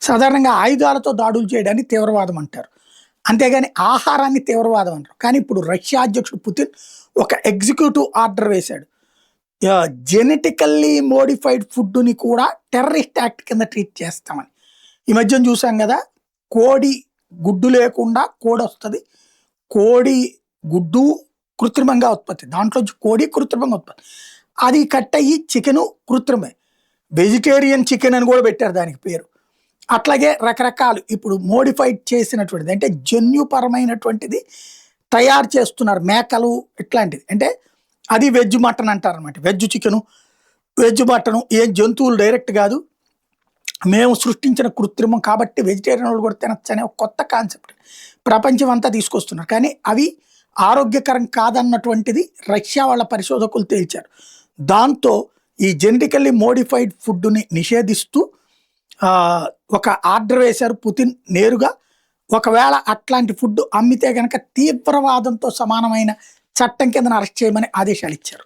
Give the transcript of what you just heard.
సాధారణంగా ఆయుధాలతో దాడులు చేయడాన్ని తీవ్రవాదం అంటారు. అంతేగాని ఆహారాన్ని తీవ్రవాదం అంటారు. కానీ ఇప్పుడు రష్యా అధ్యక్షుడు పుతిన్ ఒక ఎగ్జిక్యూటివ్ ఆర్డర్ వేశాడు. జెనెటికల్లీ మోడిఫైడ్ ఫుడ్‌ని కూడా టెర్రరిస్ట్ యాక్ట్ కింద ట్రీట్ చేస్తామని. ఈ మధ్యన చూసాం గదా! కోడి గుడ్డు లేకుండా కోడొస్తది. కోడి గుడ్డు కృత్రిమంగా ఉత్పత్తి. దాంట్లోంచి కోడి కృత్రిమంగా ఉత్పత్తి. అది కట్ అయ్యి చికెను కృత్రిమే. వెజిటేరియన్ చికెన్ అని కూడా పెట్టారు దానికి పేరు. అట్లాగే రకరకాలు ఇప్పుడు మోడిఫైడ్ చేసినటువంటిది అంటే జన్యుపరమైనటువంటిది తయారు చేస్తున్నారు. మేకలు ఇట్లాంటిది. అంటే అది వెజ్ మటన్ అంటారనమాట. వెజ్ చికెను, వెజ్ మటను ఏం జంతువులు డైరెక్ట్ కాదు. మేము సృష్టించిన కృత్రిమం కాబట్టి వెజిటేరియన్ వాళ్ళు కూడా తినొచ్చు అనే ఒక కొత్త కాన్సెప్ట్ ప్రపంచం అంతా తీసుకొస్తున్నారు. కానీ అవి ఆరోగ్యకరం కాదన్నటువంటిది రష్యా వాళ్ళ పరిశోధకులు తేల్చారు. దాంతో ఈ జెనెటికల్లీ మోడిఫైడ్ ఫుడ్ని నిషేధిస్తూ ఒక ఆర్డర్ వేశారు పుతిన్ నేరుగా. ఒకవేళ అట్లాంటి ఫుడ్ అమ్మితే గనక తీవ్రవాదంతో సమానమైన చట్టం కింద అరెస్ట్ చేయమని ఆదేశాలు ఇచ్చారు.